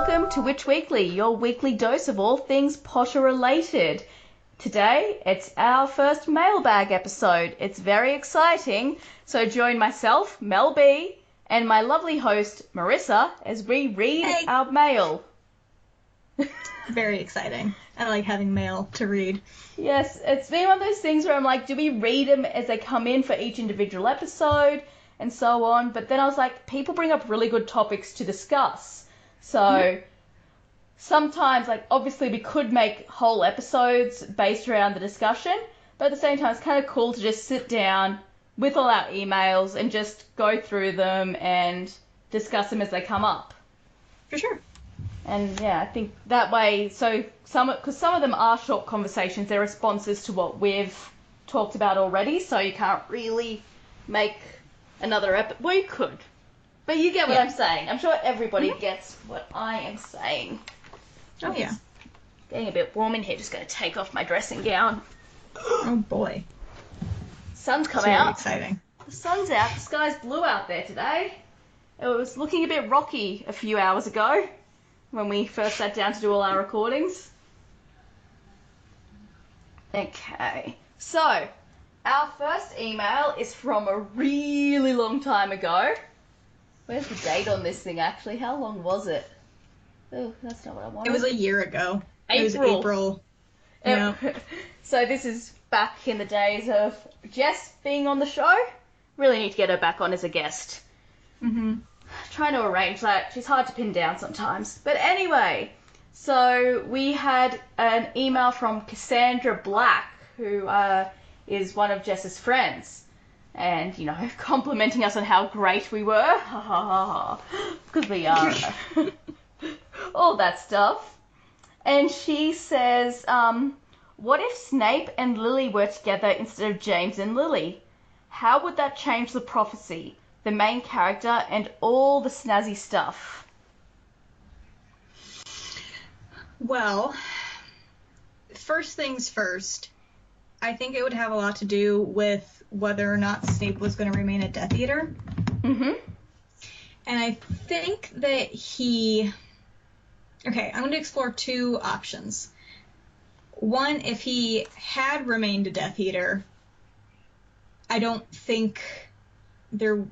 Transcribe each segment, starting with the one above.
welcome to Witch Weekly, your weekly dose of all things Potter related. Today, it's our first mailbag episode. It's very exciting, so join myself, Mel B, and my lovely host, Marissa, as we read our mail. Very exciting. I like having mail to read. Yes, it's been one of those things where I'm like, do we read them as they come in for each individual episode and so on? But then I was like, people bring up really good topics to discuss. So sometimes, like, obviously we could make whole episodes based around the discussion, but at the same time it's kind of cool to just sit down with all our emails and just go through them and discuss them as they come up. For sure. And yeah, I think that way, so because some of them are short conversations, they're responses to what we've talked about already, so you can't really make another episode. Well, you could, but you get what I'm saying. I'm sure everybody gets what I am saying. Oh, yeah. It's getting a bit warm in here, just going to take off my dressing gown. Oh, boy. Sun's come Very out. exciting. The sun's out, the sky's blue out there today. It was looking a bit rocky a few hours ago, when we first sat down to do all our recordings. Okay, so our first email is from a really long time ago. Where's the date on this thing, actually? How long was it? Oh, that's not what I wanted. It was a year ago. April. It was April. Yeah. So this is back in the days of Jess being on the show. Really need to get her back on as a guest. Mm-hmm. Trying to arrange that. She's hard to pin down sometimes. But anyway, so we had an email from Cassandra Black, who is one of Jess's friends. And, you know, complimenting us on how great we were. Ha ha ha ha. Because we are. All that stuff. And she says, what if Snape and Lily were together instead of James and Lily? How would that change the prophecy, the main character, and all the snazzy stuff? Well, first things first, I think it would have a lot to do with whether or not Snape was going to remain a Death Eater. Mm-hmm. And I think that he... Okay, I'm going to explore two options. One, if he had remained a Death Eater, I don't think there...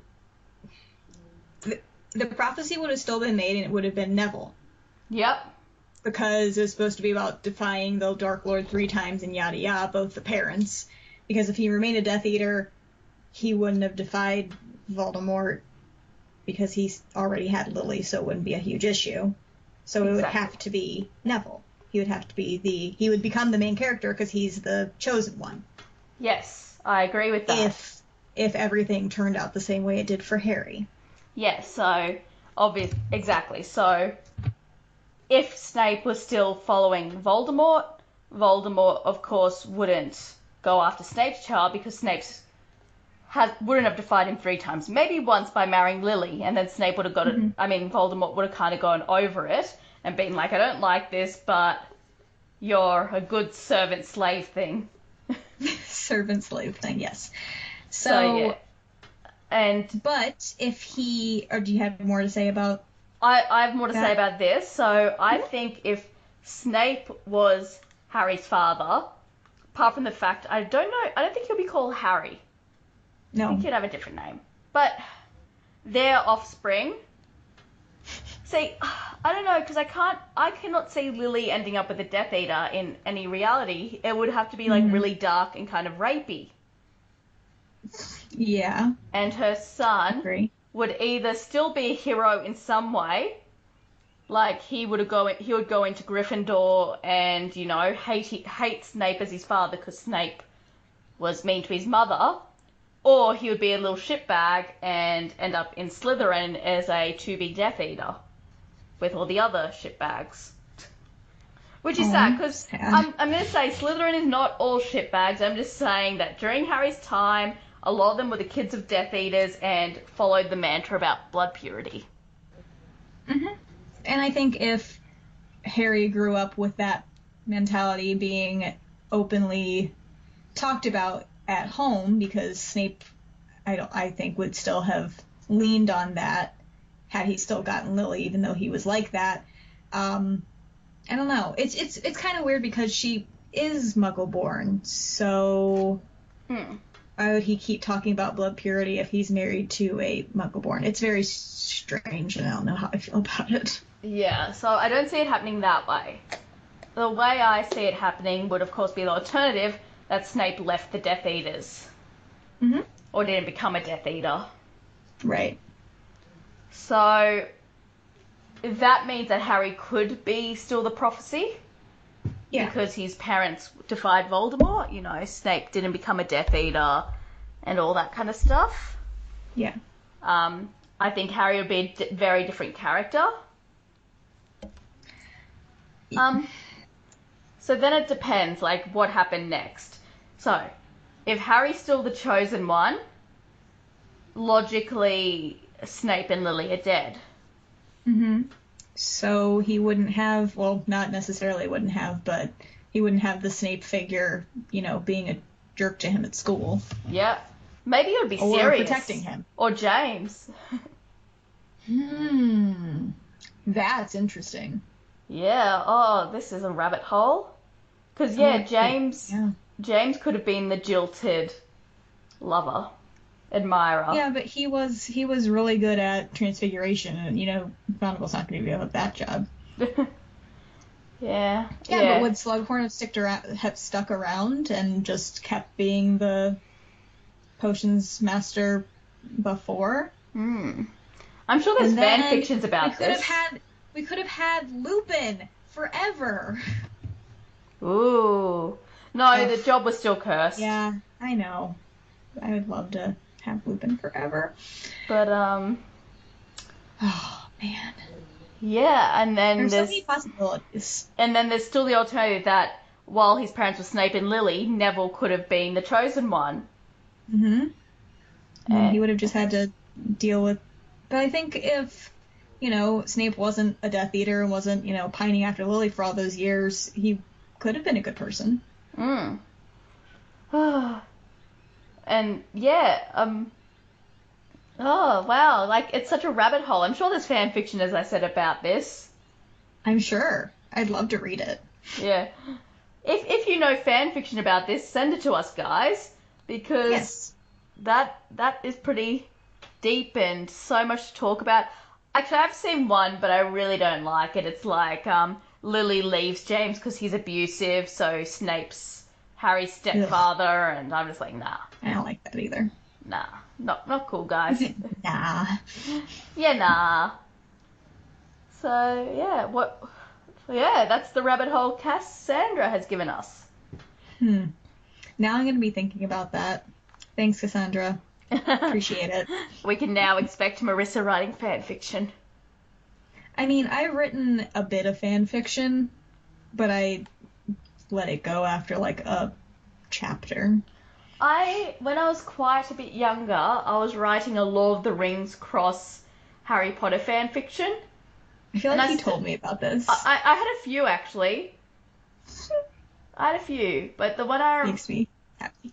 The prophecy would have still been made, and it would have been Neville. Yep. Because it's supposed to be about defying the Dark Lord 3 times and yada yada, both the parents. Because if he remained a Death Eater, he wouldn't have defied Voldemort, because he's already had Lily, so it wouldn't be a huge issue. So it would have to be Neville. He would have to be he would become the main character because he's the chosen one. Yes, I agree with that. If everything turned out the same way it did for Harry. Yes, so, exactly. So, if Snape was still following Voldemort, of course, wouldn't go after Snape's child because Snape's wouldn't have defied him 3 times. Maybe once by marrying Lily, and then Snape would have got it. I mean, Voldemort would have kind of gone over it and been like, I don't like this, but you're a good servant-slave thing. Servant-slave thing, yes. So yeah. But if he... Or do you have more to say about I have more to say about this. So I think if Snape was Harry's father, apart from the fact, I don't think he'll be called Harry. No. I think he'd have a different name. But their offspring... See, I don't know, because I cannot see Lily ending up with a Death Eater in any reality. It would have to be, like, really dark and kind of rapey. Yeah. And her son would either still be a hero in some way, like he would go into Gryffindor and, you know, hate Snape as his father because Snape was mean to his mother, or he would be a little shitbag and end up in Slytherin as a to-be Death Eater with all the other shitbags. Which is sad, because I'm going to say Slytherin is not all shitbags. I'm just saying that during Harry's time, a lot of them were the kids of Death Eaters and followed the mantra about blood purity. Mm-hmm. And I think if Harry grew up with that mentality being openly talked about at home, because Snape, I think, would still have leaned on that had he still gotten Lily, even though he was like that, I don't know. It's kind of weird because she is Muggle-born, so why would he keep talking about blood purity if he's married to a Muggle-born? It's very strange, and I don't know how I feel about it. Yeah, so I don't see it happening that way. The way I see it happening would, of course, be the alternative that Snape left the Death Eaters. Mm-hmm. Or didn't become a Death Eater. Right. So that means that Harry could be still the prophecy. Yeah. Because his parents defied Voldemort. You know, Snape didn't become a Death Eater and all that kind of stuff. Yeah. I think Harry would be a very different character. So then it depends, like, what happened next. So, if Harry's still the chosen one, logically, Snape and Lily are dead. Mm-hmm. So he wouldn't have, well, not necessarily wouldn't have, but he wouldn't have the Snape figure, you know, being a jerk to him at school. Yeah. Maybe it would be or Sirius. Protecting him. Or James. That's interesting. Yeah. Oh, this is a rabbit hole. Because, yeah, James could have been the jilted lover, admirer. Yeah, but he was really good at transfiguration, and, you know, McGonagall's not going to be able to that job. Yeah. But would Slughorn have stuck around and just kept being the potions master before? I'm sure there's fan fictions about this. We could have had Lupin forever. Ooh. No, the job was still cursed. Yeah, I know. I would love to have Lupin forever. But, oh, man. Yeah, and then there's so many possibilities. And then there's still the alternative that while his parents were Snape and Lily, Neville could have been the chosen one. Mm-hmm. And he would have just had to deal with... But I think if, you know, Snape wasn't a Death Eater and wasn't, you know, pining after Lily for all those years, he could have been a good person. And yeah, oh wow, like it's such a rabbit hole. I'm sure there's fan fiction, as I said, about this. I'm sure. I'd love to read it. Yeah. If you know fan fiction about this, send it to us, guys, because that is pretty deep and so much to talk about. Actually, I've seen one, but I really don't like it. It's like Lily leaves James because he's abusive, so Snape's Harry's stepfather, and I'm just like, nah. I don't like that either. Nah. Not cool, guys. Nah. Yeah, nah. So, yeah, that's the rabbit hole Cassandra has given us. Now I'm going to be thinking about that. Thanks, Cassandra. Appreciate it. We can now expect Marissa writing fan fiction. I mean, I've written a bit of fan fiction, but I let it go after, like, a chapter. When I was quite a bit younger, I was writing a Lord of the Rings cross Harry Potter fan fiction. I feel like you told me about this. I had a few, actually. But the one makes me happy.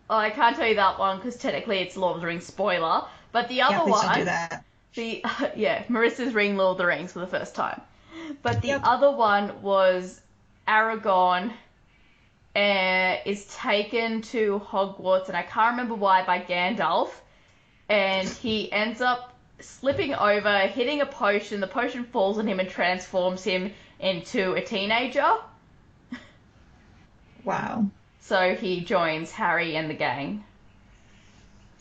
I can't tell you that one because technically it's Lord of the Rings spoiler. But the other please one, don't do that. Marissa's reading Lord of the Rings for the first time. But the other one was Aragorn is taken to Hogwarts, and I can't remember why, by Gandalf, and he ends up slipping over, hitting a potion, the potion falls on him and transforms him into a teenager. Wow. So he joins Harry and the gang.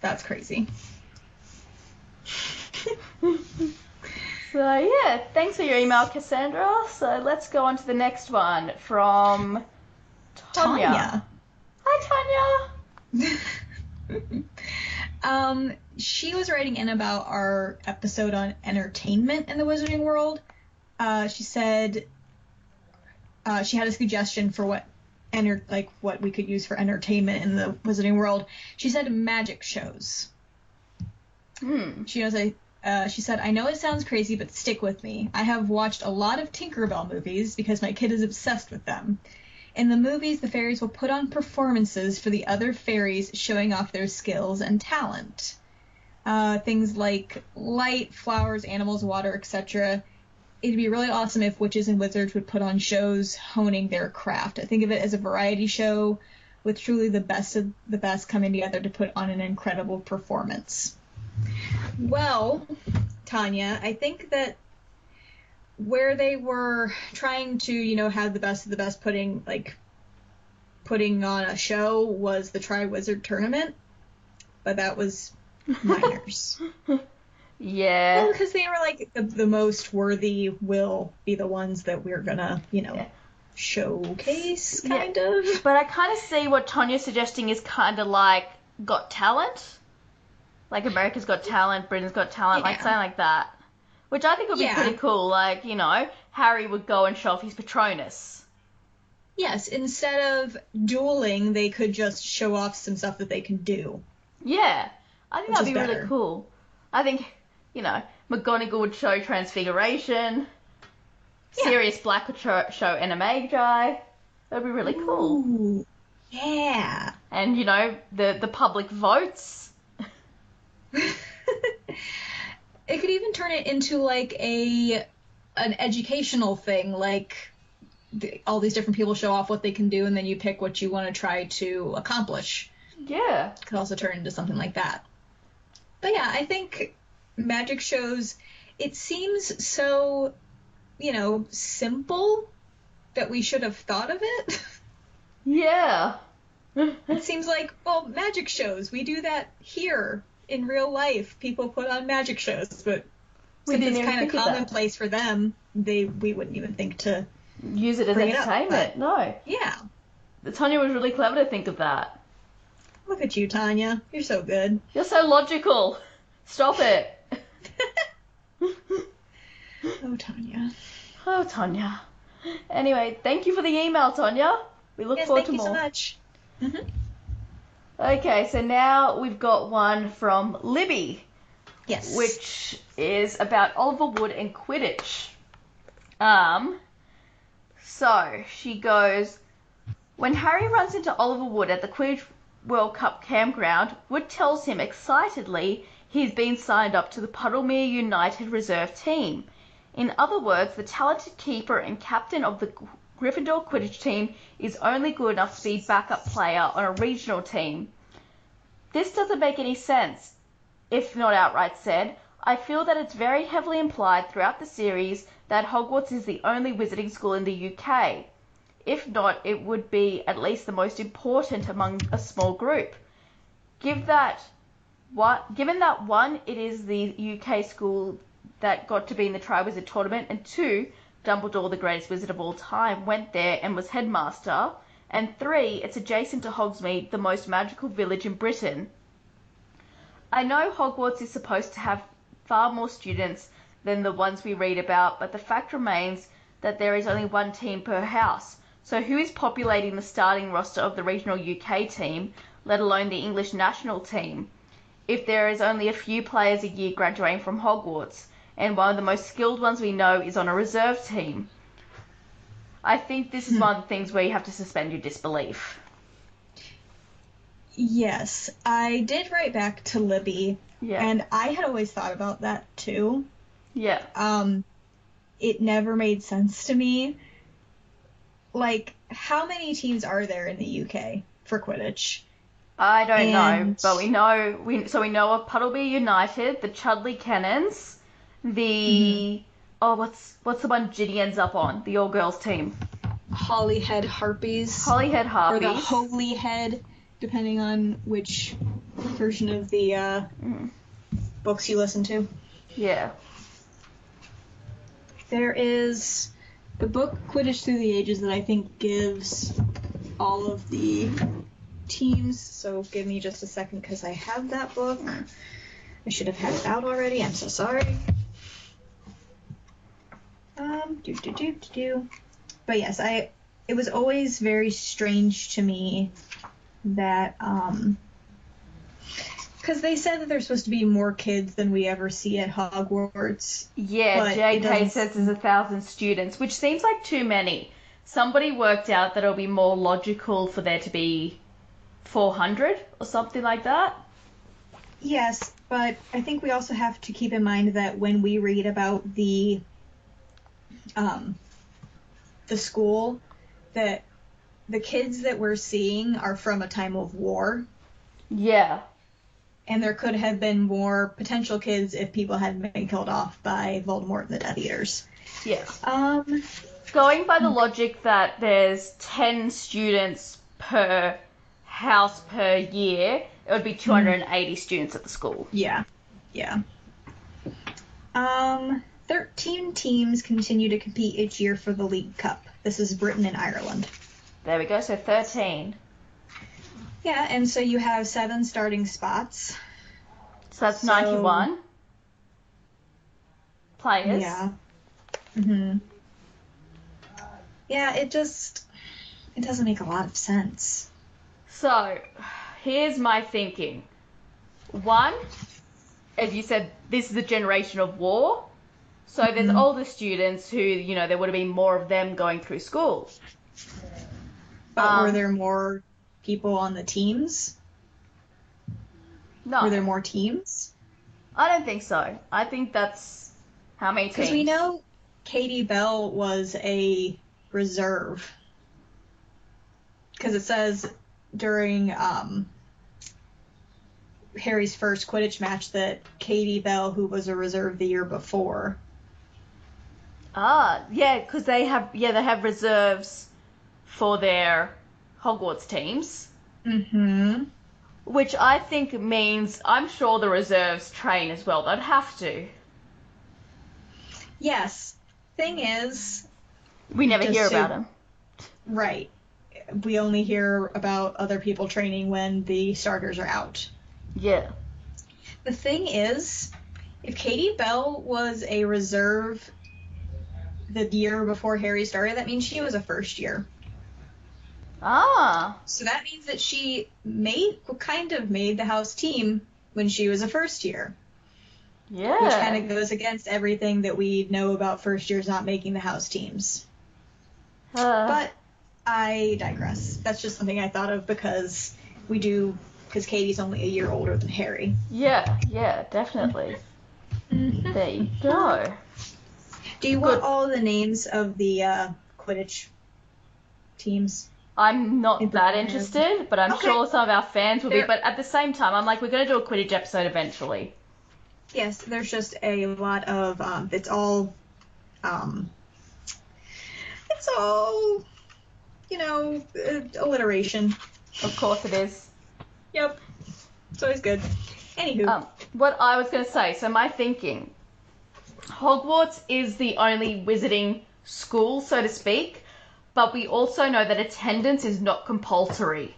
That's crazy. So yeah, thanks for your email, Cassandra. So let's go on to the next one from Tanya. Hi, Tanya. She was writing in about our episode on entertainment in the Wizarding World. She said she had a suggestion for what we could use for entertainment in the Wizarding World. She said magic shows. She said, I know it sounds crazy, but stick with me. I have watched a lot of Tinkerbell movies because my kid is obsessed with them. In the movies, the fairies will put on performances for the other fairies, showing off their skills and talent. Things like light, flowers, animals, water, etc. it'd be really awesome if witches and wizards would put on shows honing their craft. I think of it as a variety show with truly the best of the best coming together to put on an incredible performance. Well, Tanya, I think that where they were trying to, have the best of the best putting on a show was the Triwizard Tournament, but that was minors. Yeah. Well, because they were like the most worthy will be the ones that we're gonna, showcase, kind of. But I kind of see what Tanya's suggesting is kind of like Got Talent. Like America's Got Talent, Britain's Got Talent, like something like that. Which I think would be pretty cool. Like, Harry would go and show off his Patronus. Yes, instead of dueling, they could just show off some stuff that they can do. Yeah, I think that'd be really cool. I think, McGonagall would show Transfiguration. Yeah. Sirius Black would show Animagi. That'd be really cool. Ooh, yeah. And, the public votes. It could even turn it into, like, an educational thing, like all these different people show off what they can do, and then you pick what you want to try to accomplish. Yeah. It could also turn into something like that. But yeah, I think magic shows, it seems so, simple that we should have thought of it. Yeah. It seems like, well, magic shows, we do that here in real life. People put on magic shows, but since it's kind of commonplace for them, we wouldn't even think to use it as entertainment. No. Yeah. Tanya was really clever to think of that. Look at you, Tanya. You're so good. You're so logical. Stop it. Oh, Tanya. Oh, Tanya. Anyway, thank you for the email, Tanya. We look forward to more. Thank you so much. Okay, so now we've got one from Libby. Yes. Which is about Oliver Wood and Quidditch. So she goes, when Harry runs into Oliver Wood at the Quidditch World Cup campground, Wood tells him excitedly he's been signed up to the Puddlemere United reserve team. In other words, the talented keeper and captain of the Gryffindor Quidditch team is only good enough to be backup player on a regional team. This doesn't make any sense, if not outright said. I feel that it's very heavily implied throughout the series that Hogwarts is the only wizarding school in the UK. If not, it would be at least the most important among a small group. Given that one, it is the UK school that got to be in the Triwizard Tournament, and two, Dumbledore, the greatest wizard of all time, went there and was headmaster, and three, it's adjacent to Hogsmeade, the most magical village in Britain. I know Hogwarts is supposed to have far more students than the ones we read about, but the fact remains that there is only one team per house. So who is populating the starting roster of the regional UK team, let alone the English national team, if there is only a few players a year graduating from Hogwarts, and one of the most skilled ones we know is on a reserve team? I think this is one of the things where you have to suspend your disbelief. Yes, I did write back to Libby, and I had always thought about that too. Yeah. It never made sense to me. Like, how many teams are there in the UK for Quidditch? I don't know, but we know of Puddlemere United, the Chudley Cannons, the what's the one Ginny ends up on? The all-girls team. Holyhead Harpies. Holyhead Harpies. Or the Holyhead, depending on which version of the books you listen to. Yeah. There is the book Quidditch Through the Ages that I think gives all of the teams, so give me just a second because I have that book. I should have had it out already, I'm so sorry. But yes, it was always very strange to me that, because they said that there's supposed to be more kids than we ever see at Hogwarts. Yeah, JK says there's 1,000 students, which seems like too many. Somebody worked out that it'll be more logical for there to be 400 or something like that. Yes, but I think we also have to keep in mind that when we read about the the school, that the kids that we're seeing are from a time of war. Yeah. And there could have been more potential kids if people hadn't been killed off by Voldemort and the Death Eaters. Yeah. Um, Going by the logic that there's 10 students per house per year, it would be 280 students at the school. Yeah. 13 teams continue to compete each year for the League Cup. This is Britain and Ireland. There we go, so 13. Yeah, and so you have 7 starting spots. So that's 91 players. Yeah. Yeah, it doesn't make a lot of sense. So, here's my thinking. One, as you said, this is a generation of war. So there's older students who, there would have been more of them going through school. But were there more people on the teams? No. Were there more teams? I don't think so. I think that's how many teams? Because we know Katie Bell was a reserve. Because it says during Harry's first Quidditch match that Katie Bell, who was a reserve the year before. Yeah, because they have reserves for their Hogwarts teams. Which I think means, I'm sure the reserves train as well. They'd have to. Yes. Thing is, we never hear about them. Right. We only hear about other people training when the starters are out. Yeah. The thing is, if Katie Bell was a reserve the year before Harry started, that means she was a first year. So that means that she kind of made the house team when she was a first year. Yeah. Which kind of goes against everything that we know about first years not making the house teams. But I digress. That's just something I thought of because Katie's only a year older than Harry. Yeah, definitely. There you go. Do you want all the names of the Quidditch teams? I'm not that interested, but I'm sure some of our fans will be. But at the same time, I'm like, we're going to do a Quidditch episode eventually. Yes, there's just a lot of, it's all, alliteration. Of course it is. Yep. It's always good. Anywho. What I was going to say, so my thinking, Hogwarts is the only wizarding school, so to speak, but we also know that attendance is not compulsory,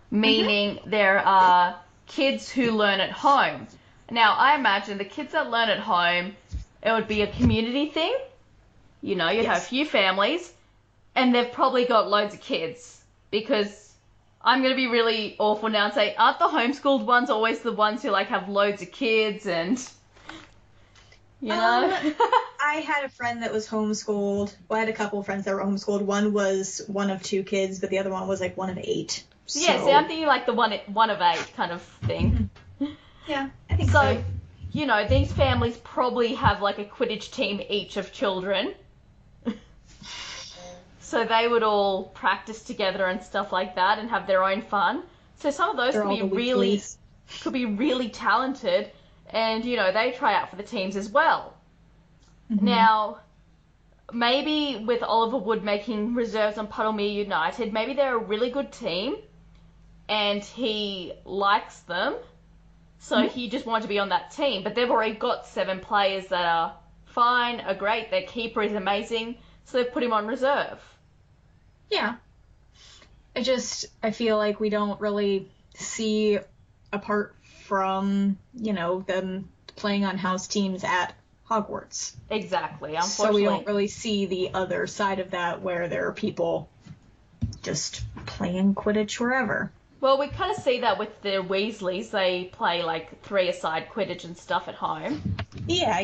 meaning there are kids who learn at home. Now, I imagine the kids that learn at home, it would be a community thing. You'd have a few families, and they've probably got loads of kids, because I'm going to be really awful now and say, aren't the homeschooled ones always the ones who, have loads of kids and... I had a friend that was homeschooled. Well, I had a couple of friends that were homeschooled. One was one of 2 kids, but the other one was one of 8. So... Yeah, see, I'm thinking the one of 8 kind of thing. Yeah, I think so. So, these families probably have a Quidditch team each of children. So they would all practice together and stuff like that and have their own fun. So some of those could be really talented. And, they try out for the teams as well. Now, maybe with Oliver Wood making reserves on Puddlemere United, maybe they're a really good team and he likes them, so he just wanted to be on that team. But they've already got 7 players that are fine, are great, their keeper is amazing, so they've put him on reserve. Yeah. I feel like we don't really see, apart from, them playing on house teams at Hogwarts. Exactly, unfortunately. So we don't really see the other side of that where there are people just playing Quidditch wherever. Well, we kind of see that with the Weasleys. They play 3-a-side Quidditch and stuff at home. Yeah.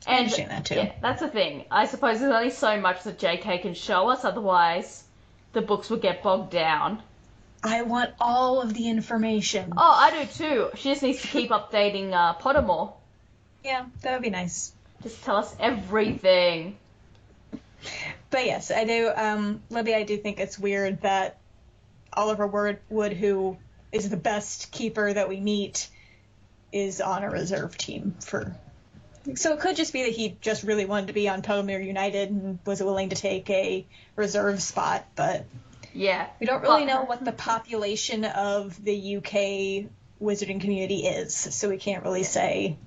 I understand that too. Yeah, that's the thing. I suppose there's only so much that JK can show us, otherwise the books would get bogged down. I want all of the information. Oh, I do too. She just needs to keep updating Pottermore. Yeah, that would be nice. Just tell us everything. But yes, I do, Libby, I do think it's weird that Oliver Wood, who is the best keeper that we meet, is on a reserve team for... So it could just be that he just really wanted to be on Pellamere United and was willing to take a reserve spot, but... Yeah. We don't really know what the population of the UK wizarding community is, so we can't really say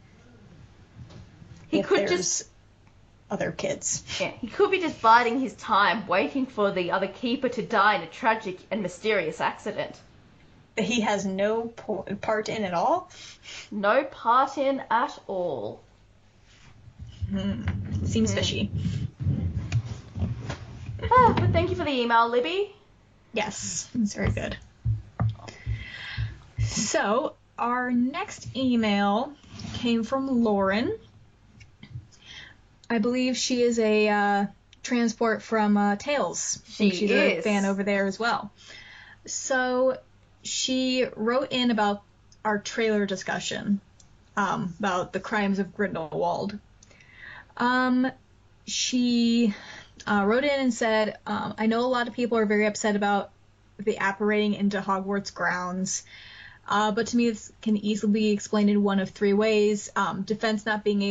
he could there's just other kids. Yeah, he could be just biding his time, waiting for the other keeper to die in a tragic and mysterious accident. That he has no part in at all? No part in at all. Seems fishy. But thank you for the email, Libby. Yes, it's very good. So, our next email came from Lauren. I believe she is a transport from Tales. She's a fan over there as well. So, she wrote in about our trailer discussion about the crimes of Grindelwald. She wrote in and said, I know a lot of people are very upset about the apparating into Hogwarts grounds, but to me this can easily be explained in one of three ways. Defense of not being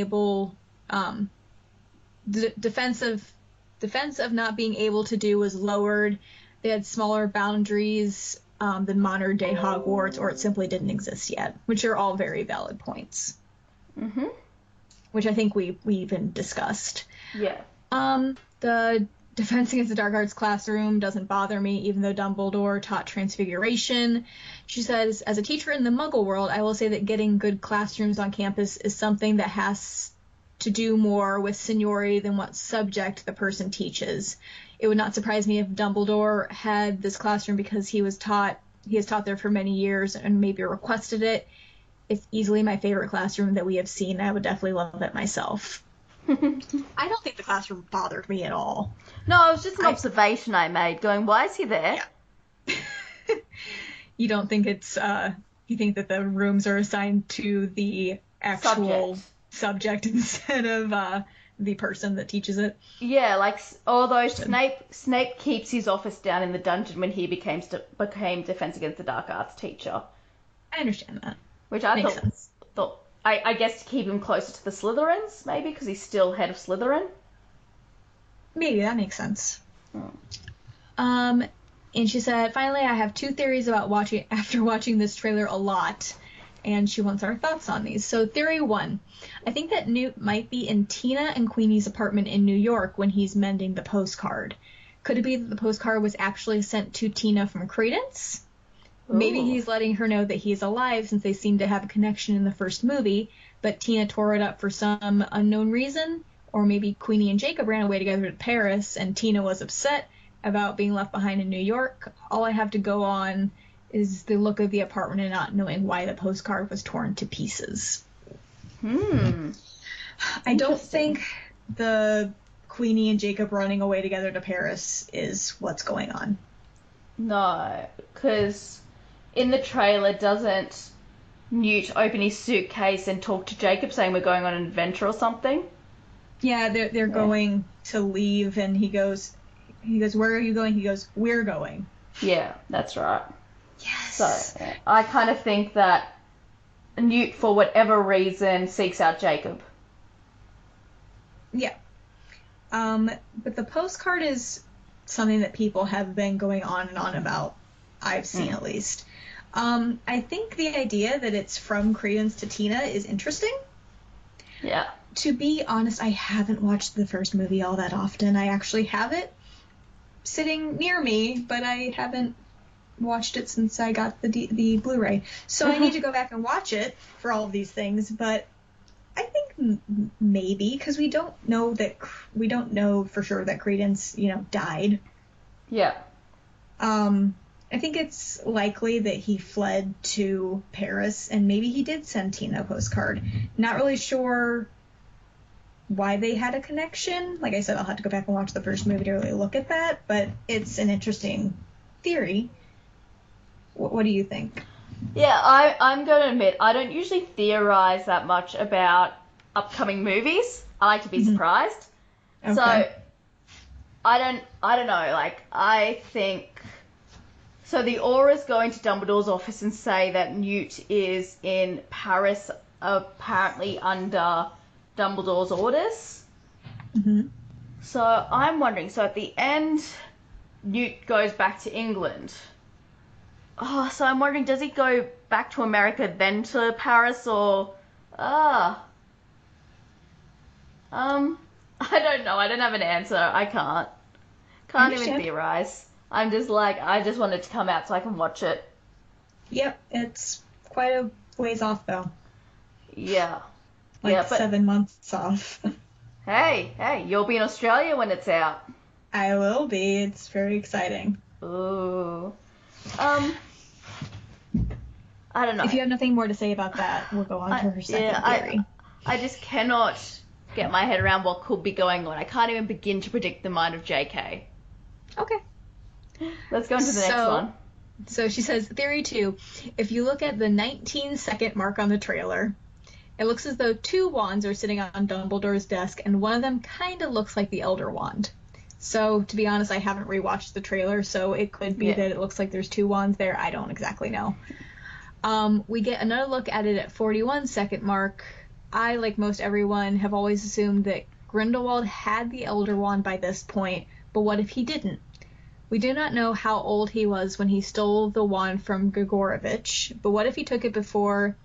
able to do was lowered. They had smaller boundaries than modern day Hogwarts, or it simply didn't exist yet, which are all very valid points. Mm-hmm. Which I think we even discussed. Yeah. The defense against the dark arts classroom doesn't bother me, even though Dumbledore taught Transfiguration. She says, as a teacher in the Muggle world, I will say that getting good classrooms on campus is something that has to do more with seniority than what subject the person teaches. It would not surprise me if Dumbledore had this classroom because he has taught there for many years and maybe requested it. It's easily my favorite classroom that we have seen. I would definitely love it myself. I don't think the classroom bothered me at all. No, it was just an observation I made, going, why is he there? Yeah. You don't think it's, you think that the rooms are assigned to the actual subject instead of the person that teaches it? Yeah, like, although Snape keeps his office down in the dungeon when he became Defense Against the Dark Arts teacher. I understand that. Which I Makes sense. thought I guess to keep him closer to the Slytherins, maybe, because he's still head of Slytherin. Maybe, that makes sense. Hmm. And she said, finally, I have two theories after watching this trailer a lot, and she wants our thoughts on these. So, theory one, I think that Newt might be in Tina and Queenie's apartment in New York when he's mending the postcard. Could it be that the postcard was actually sent to Tina from Credence? Maybe he's letting her know that he's alive since they seem to have a connection in the first movie, but Tina tore it up for some unknown reason. Or maybe Queenie and Jacob ran away together to Paris and Tina was upset about being left behind in New York. All I have to go on is the look of the apartment and not knowing why the postcard was torn to pieces. I don't think the Queenie and Jacob running away together to Paris is what's going on. No, because in the trailer, doesn't Newt open his suitcase and talk to Jacob saying we're going on an adventure or something? Yeah, they're going to leave, and he goes, where are you going? He goes, we're going. Yeah, that's right. Yes. So, I kind of think that Newt, for whatever reason, seeks out Jacob. Yeah. But the postcard is something that people have been going on and on about. I've seen at least. I think the idea that it's from Credence to Tina is interesting. Yeah. To be honest, I haven't watched the first movie all that often. I actually have it sitting near me, but I haven't watched it since I got the Blu-ray. So I need to go back and watch it for all of these things, but I think maybe, because we don't know for sure that Credence, died. Yeah. I think it's likely that he fled to Paris, and maybe he did send Tina a postcard. Not really sure why they had a connection. Like I said, I'll have to go back and watch the first movie to really look at that, but it's an interesting theory. What do you think? Yeah, I'm going to admit, I don't usually theorize that much about upcoming movies. I like to be surprised. Okay. So I don't know. Like, I think so. The Aurors go into Dumbledore's office and say that Newt is in Paris, apparently under Dumbledore's orders. Mm-hmm. So I'm wondering. So at the end, Newt goes back to England. Oh, so I'm wondering, does he go back to America then to Paris, or I don't know. I don't have an answer. I can't. Can't even theorize. I'm just like, I just want it to come out so I can watch it. Yep, it's quite a ways off though. Yeah. Like yeah, but 7 months off. hey, you'll be in Australia when it's out. I will be. It's very exciting. Ooh. I don't know. If you have nothing more to say about that, we'll go on to her second theory. I just cannot get my head around what could be going on. I can't even begin to predict the mind of JK. Okay. Let's go on to the next one. So she says, theory 2. If you look at the 19-second mark on the trailer, it looks as though 2 wands are sitting on Dumbledore's desk, and one of them kind of looks like the Elder Wand. So, to be honest, I haven't rewatched the trailer, so it could be that it looks like there's 2 wands there. I don't exactly know. We get another look at it at 41-second mark. I, like most everyone, have always assumed that Grindelwald had the Elder Wand by this point, but what if he didn't? We do not know how old he was when he stole the wand from Gregorovitch, but what if he took it before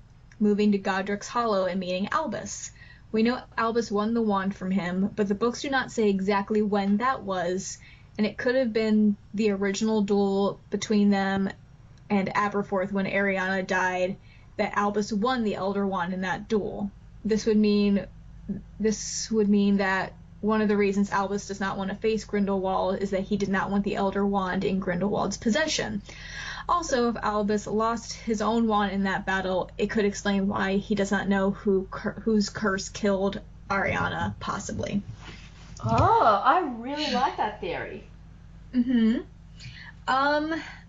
moving to Godric's Hollow and meeting Albus? We know Albus won the wand from him, but the books do not say exactly when that was, and it could have been the original duel between them and Aberforth when Ariana died, that Albus won the Elder Wand in that duel. This would mean that one of the reasons Albus does not want to face Grindelwald is that he did not want the Elder Wand in Grindelwald's possession. Also, if Albus lost his own wand in that battle, it could explain why he does not know whose curse killed Ariana, possibly. Oh, I really like that theory. Mm-hmm.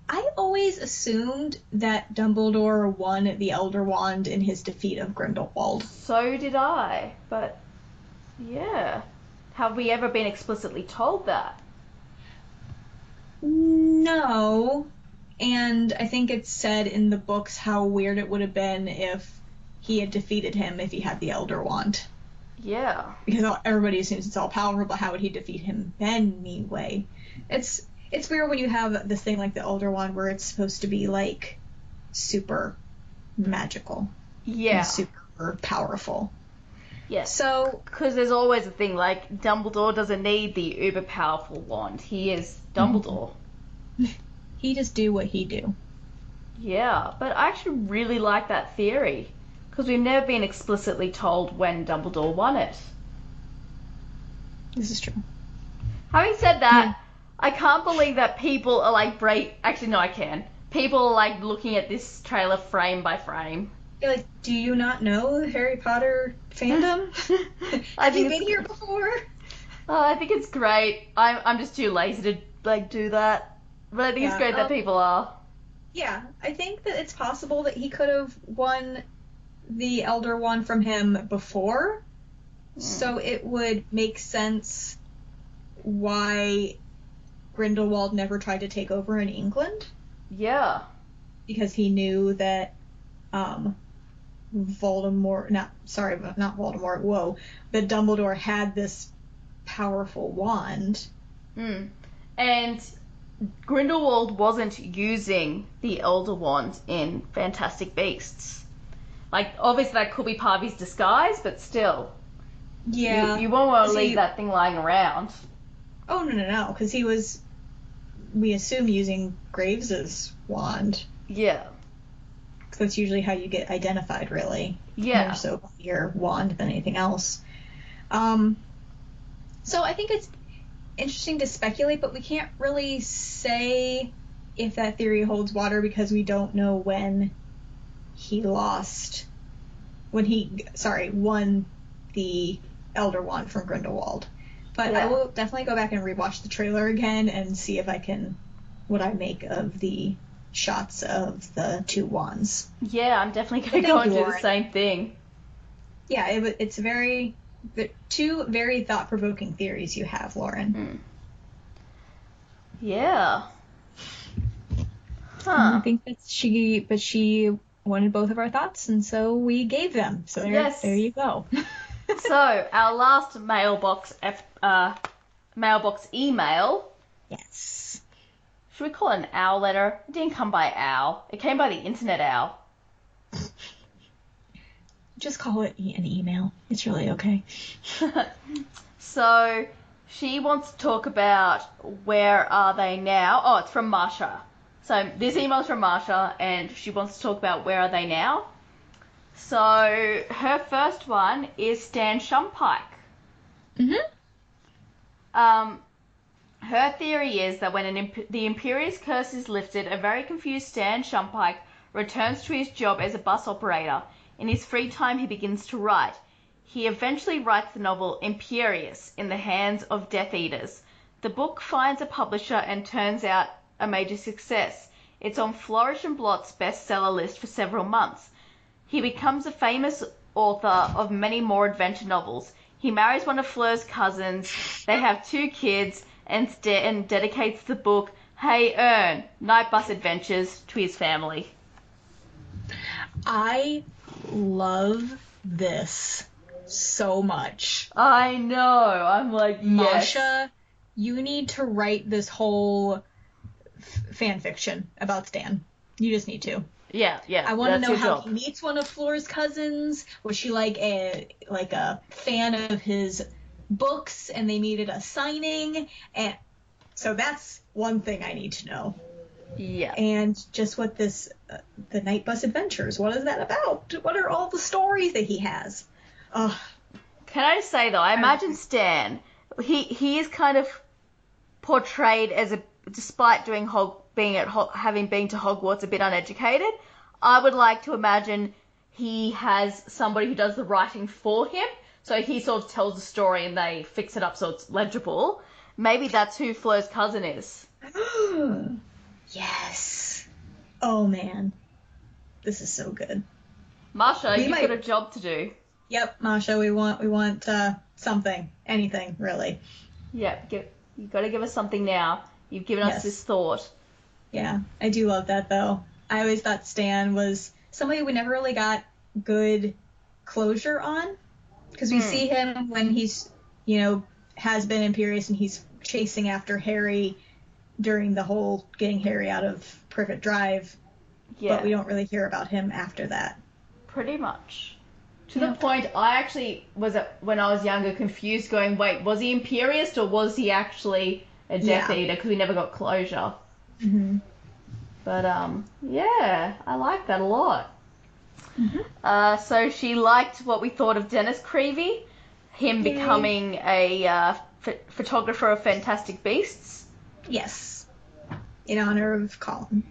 I always assumed that Dumbledore won the Elder Wand in his defeat of Grindelwald. So did I, but yeah. Have we ever been explicitly told that? No. And I think it's said in the books how weird it would have been if he had defeated him if he had the Elder Wand. Yeah. Because everybody assumes it's all powerful, but how would he defeat him anyway? It's weird when you have this thing like the Elder Wand where it's supposed to be like super magical. Yeah. And super powerful. Yes. So, because there's always a thing like Dumbledore doesn't need the uber powerful wand. He is Dumbledore. He just do what he do. Yeah, but I actually really like that theory because we've never been explicitly told when Dumbledore won it. This is true. Having said that, I can't believe that people are like Actually, no, I can. People are like looking at this trailer frame by frame. You're like, do you not know the Harry Potter fandom? Have you been here before? Oh, I think it's great. I'm just too lazy to like do that. But I think it's great that people are. Yeah, I think that it's possible that he could have won the Elder Wand from him before. So it would make sense why Grindelwald never tried to take over in England. Yeah. Because he knew that that Dumbledore had this powerful wand. And Grindelwald wasn't using the Elder Wand in Fantastic Beasts. Like, obviously that could be part of his disguise, but still. Yeah. You won't want to leave that thing lying around. Oh, no, because he was, we assume, using Graves's wand. Yeah. Because that's usually how you get identified, really. Yeah. More so by your wand than anything else. So I think it's interesting to speculate, but we can't really say if that theory holds water because we don't know when he won the Elder Wand from Grindelwald. But I will definitely go back and rewatch the trailer again and see if what I make of the shots of the 2 wands. Yeah, I'm definitely going to go and do the same thing. Yeah, it's 2 very thought-provoking theories you have, Lauren. Yeah. I think that she wanted both of our thoughts, and so we gave them. So there you go. So our last mailbox email. Yes. Should we call it an owl letter? It didn't come by owl. It came by the internet owl. Just call it an email. It's really okay. So she wants to talk about where are they now. Oh, it's from Marsha. So this email's from Marsha, and she wants to talk about where are they now. So her first one is Stan Shumpike. Her theory is that when the Imperious curse is lifted, a very confused Stan Shumpike returns to his job as a bus operator. In his free time, he begins to write. He eventually writes the novel Imperious in the hands of Death Eaters. The book finds a publisher and turns out a major success. It's on Flourish and Blot's bestseller list for several months. He becomes a famous author of many more adventure novels. He marries one of Fleur's cousins. They have 2 kids and dedicates the book Hey Ern, Night Bus Adventures to his family. I love this so much. I know. I'm like, yes. Masha, you need to write this whole fan fiction about Stan. You just need to. Yeah. I want to know how he meets one of Fleur's cousins. Was she like a fan of his books and they needed a signing? And so that's one thing I need to know. Yeah. And just what this, the Night Bus Adventures, what is that about? What are all the stories that he has? Ugh. Can I just say, though, I imagine Stan, he is kind of portrayed as despite having been to Hogwarts a bit uneducated, I would like to imagine he has somebody who does the writing for him, so he sort of tells the story and they fix it up so it's legible. Maybe that's who Fleur's cousin is. Yes. Oh man, this is so good. Marsha, you've got a job to do. Yep, Marsha, we want something, anything really. Yep, you got to give us something now. You've given us this thought. Yeah, I do love that though. I always thought Stan was somebody we never really got good closure on, because we see him when he's, has been Imperious and he's chasing after Harry during the whole getting Harry out of Privet Drive, but we don't really hear about him after that. Pretty much. To the point, I actually was, when I was younger, confused going, wait, was he Imperious or was he actually a Death Eater? Because we never got closure. Mm-hmm. But, I like that a lot. Mm-hmm. So she liked what we thought of Dennis Creevy, him becoming a photographer of Fantastic Beasts. Yes. In honor of Colin.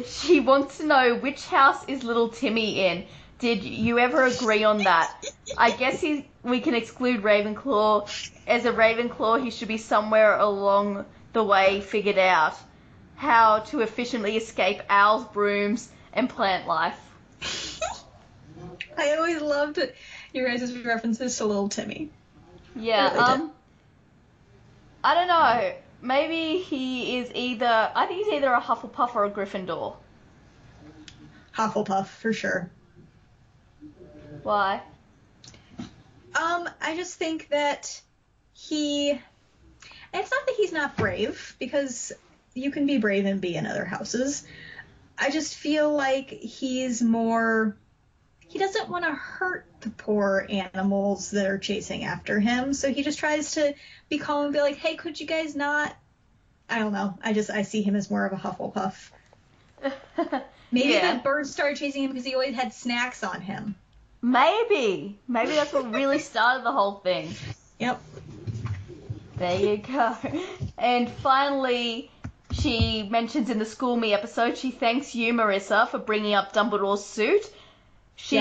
She wants to know, which house is little Timmy in? Did you ever agree on that? I guess we can exclude Ravenclaw. As a Ravenclaw, he should be somewhere along the way figured out how to efficiently escape owls, brooms, and plant life. I always loved your guys' references to little Timmy. Yeah, really I don't know. Maybe he is I think he's either a Hufflepuff or a Gryffindor. Hufflepuff, for sure. Why? I just think that it's not that he's not brave, because you can be brave and be in other houses. I just feel like he doesn't want to hurt the poor animals that are chasing after him, so he just tries to be calm and be like, hey, could you guys not? I don't know. I see him as more of a Hufflepuff. Maybe the birds started chasing him because he always had snacks on him. Maybe that's what really started the whole thing. Yep. There you go. And finally, she mentions in the School Me episode, she thanks you, Marissa, for bringing up Dumbledore's suit. She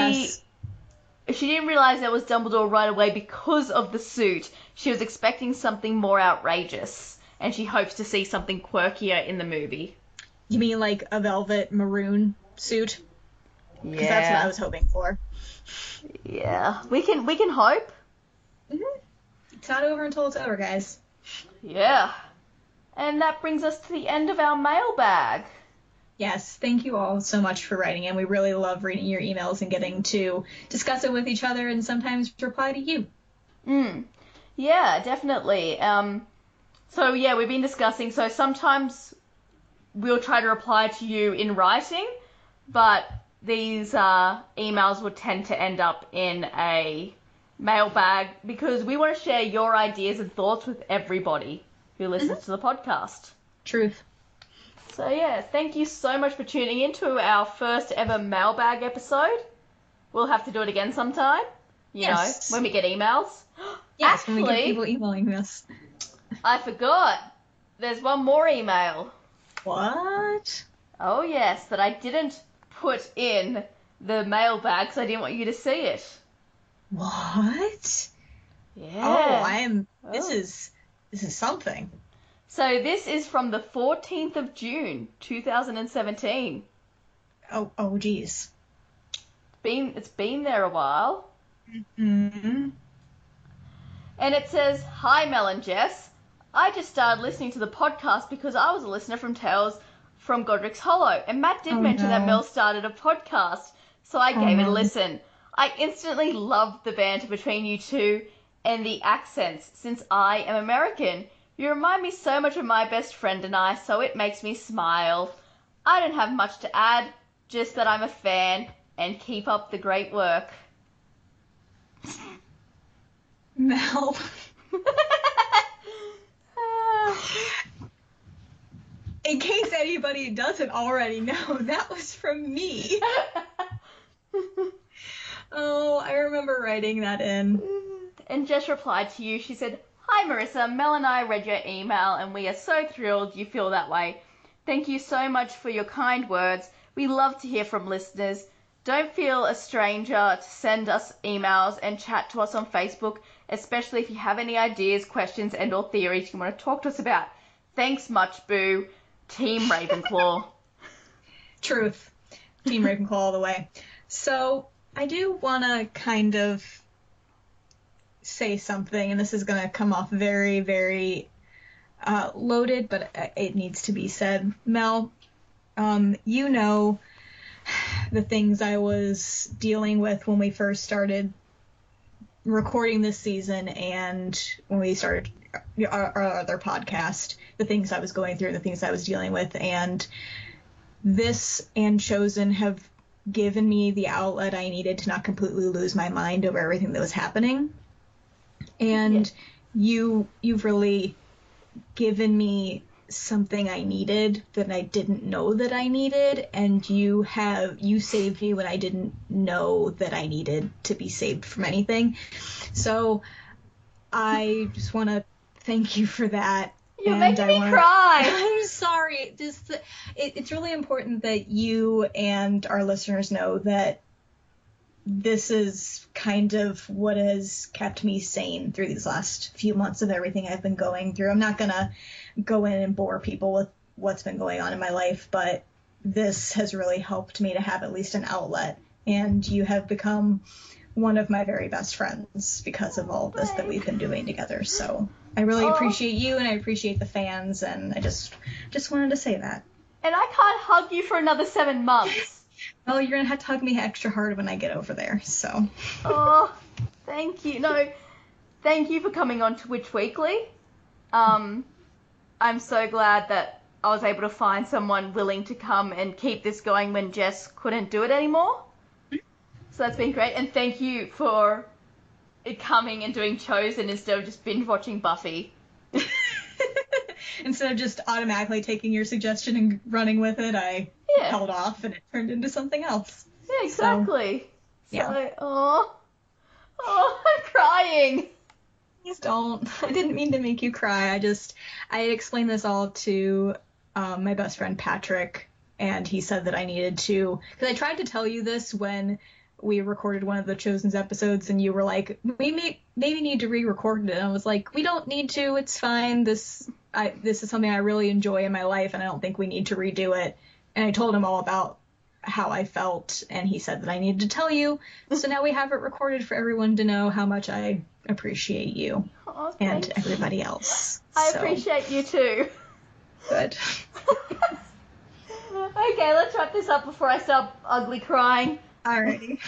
didn't realize that was Dumbledore right away because of the suit. She was expecting something more outrageous, and she hopes to see something quirkier in the movie. You mean like a velvet maroon suit? Yeah. Because that's what I was hoping for. Yeah. We can hope. Mm-hmm. It's not over until it's over, guys. Yeah. And that brings us to the end of our mailbag. Yes, thank you all so much for writing in. We really love reading your emails and getting to discuss it with each other and sometimes reply to you. Yeah, definitely. So yeah, we've been discussing, so sometimes we'll try to reply to you in writing, but these emails would tend to end up in a mailbag because we want to share your ideas and thoughts with everybody who listens to the podcast. Truth. So yeah, thank you so much for tuning in to our first ever mailbag episode. We'll have to do it again sometime, you know, when we get emails. Yes, Actually, when we get people emailing us. I forgot. There's one more email. What? Oh yes, that I didn't put in the mailbag because I didn't want you to see it. What? Yeah. This is something. So this is from the 14th of June, 2017. Oh, geez. It's been there a while. Mm-hmm. And it says, "Hi Mel and Jess. I just started listening to the podcast because I was a listener from Tales from Godric's Hollow, and Matt did mention that Mel started a podcast, so I gave it a listen. I instantly loved the banter between you two and the accents, since I am American. You remind me so much of my best friend and I, so it makes me smile. I don't have much to add, just that I'm a fan, and keep up the great work." Mel. In case anybody doesn't already know, that was from me. Oh, I remember writing that in. And Jess replied to you. She said, "Hi Marissa, Mel and I read your email and we are so thrilled you feel that way. Thank you so much for your kind words. We love to hear from listeners. Don't feel a stranger to send us emails and chat to us on Facebook, especially if you have any ideas, questions and or theories you want to talk to us about. Thanks much, boo. Team Ravenclaw." Truth. Team Ravenclaw all the way. So I do want to kind of say something, and this is going to come off very, very loaded, but it needs to be said. Mel, you know the things I was dealing with when we first started recording this season and when we started our other podcast, the things I was going through, the things I was dealing with, and this and Chosen have given me the outlet I needed to not completely lose my mind over everything that was happening. And you've really given me something I needed that I didn't know that I needed, and you saved me when I didn't know that I needed to be saved from anything. So I just want to thank you for that. You're making me cry. I'm sorry. It's really important that you and our listeners know that this is kind of what has kept me sane through these last few months of everything I've been going through. I'm not going to go in and bore people with what's been going on in my life, but this has really helped me to have at least an outlet. And you have become one of my very best friends because of all this that we've been doing together. So I really appreciate you, and I appreciate the fans, and I just wanted to say that. And I can't hug you for another 7 months. Well, you're going to have to hug me extra hard when I get over there, so. Oh, thank you. No, thank you for coming on to Witch Weekly. I'm so glad that I was able to find someone willing to come and keep this going when Jess couldn't do it anymore. So that's been great. And thank you for it coming and doing Chosen instead of just binge watching Buffy. Instead of just automatically taking your suggestion and running with it, I held off and it turned into something else. Yeah, exactly. So, I'm crying. Please don't. I didn't mean to make you cry. I had explained this all to my best friend Patrick, and he said that I needed to, because I tried to tell you this when we recorded one of the Chosen's episodes, and you were like, we maybe need to re-record it. And I was like, we don't need to. It's fine. This is something I really enjoy in my life, and I don't think we need to redo it. And I told him all about how I felt, and he said that I needed to tell you. So now we have it recorded for everyone to know how much I appreciate you and everybody else. I appreciate you too. Good. Okay, let's wrap this up before I start ugly crying. Alrighty.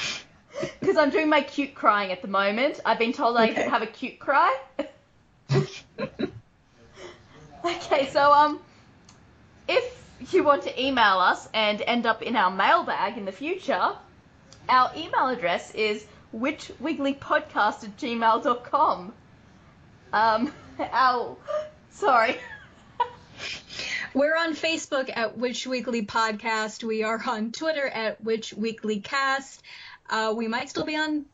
Because I'm doing my cute crying at the moment. I've been told I can have a cute cry. Okay, so if you want to email us and end up in our mailbag in the future, our email address is witchweeklypodcast@gmail.com. Sorry. We're on Facebook at Witch Weekly Podcast. We are on Twitter at Witch Weekly Cast. We might still be on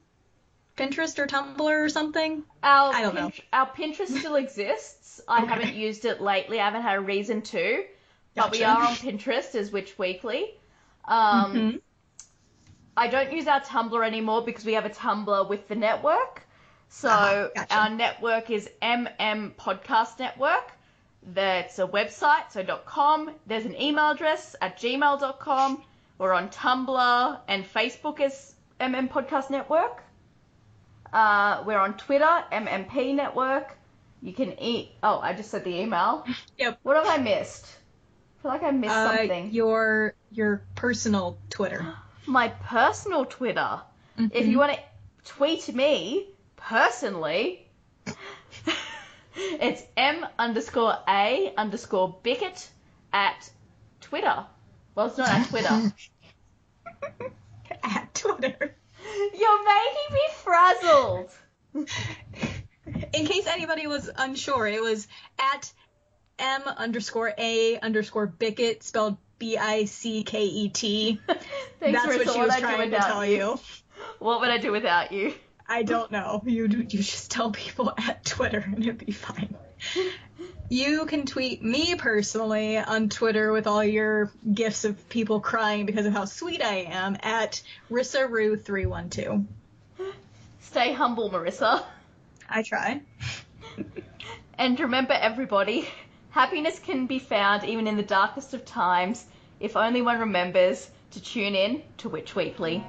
Pinterest or Tumblr or something. I don't know. Our Pinterest still exists. I haven't used it lately. I haven't had a reason to. But we are on Pinterest as Witch Weekly. I don't use our Tumblr anymore because we have a Tumblr with the network. So our network is MM Podcast Network. That's a website, so .com. There's an email address at gmail.com. We're on Tumblr and Facebook as MM Podcast Network. We're on Twitter, MMP Network. You can I just said the email. Yep. What have I missed? I feel like I missed something. Your personal Twitter. My personal Twitter. Mm-hmm. If you want to tweet me personally, it's M_A_Bickett at Twitter. Well, it's not at Twitter. At Twitter. You're making me frazzled. In case anybody was unsure, it was at M_A_Bickett, spelled BICKET. Thanks, That's Marissa. what she was trying to tell you. What would I do without you? I don't know. You just tell people at Twitter and it'd be fine. You can tweet me personally on Twitter with all your gifs of people crying because of how sweet I am at RissaRoo312. Stay humble, Marissa. I try. And remember, everybody, happiness can be found even in the darkest of times if only one remembers to tune in to Witch Weekly.